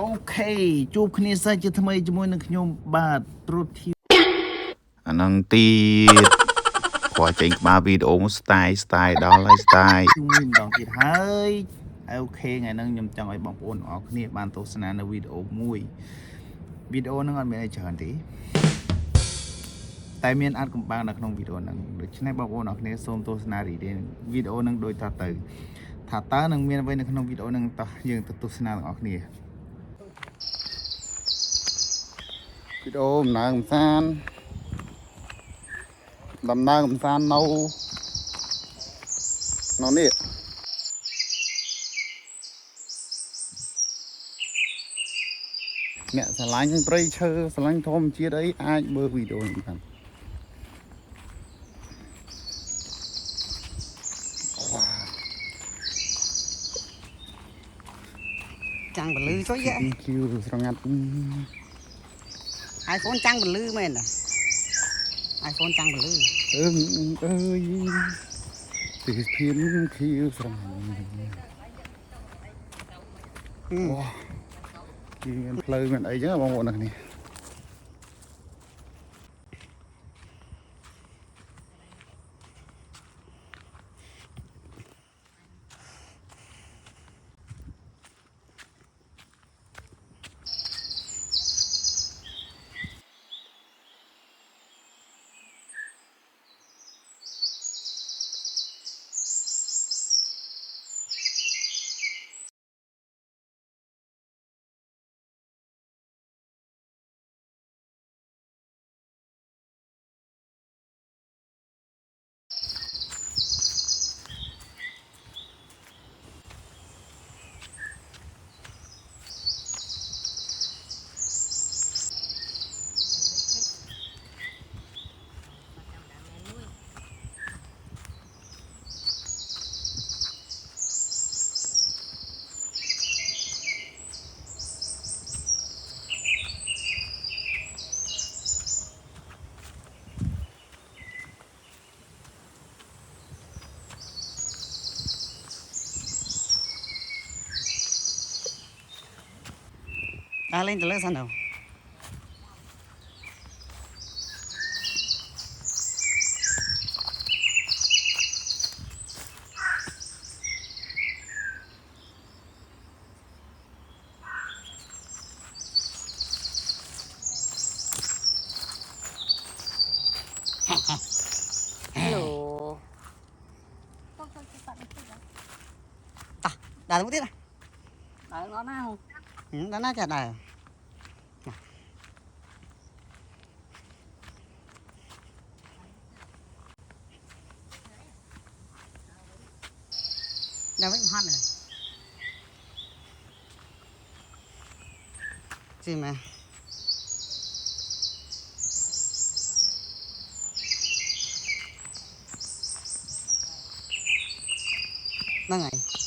Ok ជួបគ្នាសាច់ជាថ្មីជាមួយនឹងខ្ញុំបាទត្រួតធីអានឹងទៀតព្រោះចេញក្បាលវីដេអូស្ទាយដល់ហើយស្ទាយមួយម្ដងទៀតហើយអូខេថ្ងៃហ្នឹងខ្ញុំចង់ឲ្យបងប្អូនទាំងអស់គ្នាបានទស្សនានៅវីដេអូមួយវីដេអូហ្នឹងអត់មានអីច្រើនទេតែមានអាចកំបាំងនៅក្នុងវីដេអូហ្នឹងដូច្នេះបងប្អូនទាំងអស់គ្នាសូមទស្សនារីករាយវីដេអូហ្នឹងដូចថាតើនឹងមានអ្វីនៅក្នុងវីដេអូហ្នឹងតោះយើងទៅទស្សនាទាំងអស់គ្នាវីដេអូដំណើរកំសាន្តនៅនេះអ្នកស្រឡាញ់ព្រៃឈើស្រឡាញ់ធម្មជាតិអីអាចមើលវីដេអូនេះបានចាំងបលឺចុយគីវស្រងាត់ iPhone ចាំងបលឺមែនតា iPhone ចាំងបលឺអើយទីភៀនគីវស្រងាត់អូគេមានផ្លូវមានអីចឹងបងប្អូននេះដើរលេងទៅលើសិនទៅដើរទៅទៀតដើរដល់ណាដល់ណាចាដើរដើរវិញហត់rồi gì mà đang ngày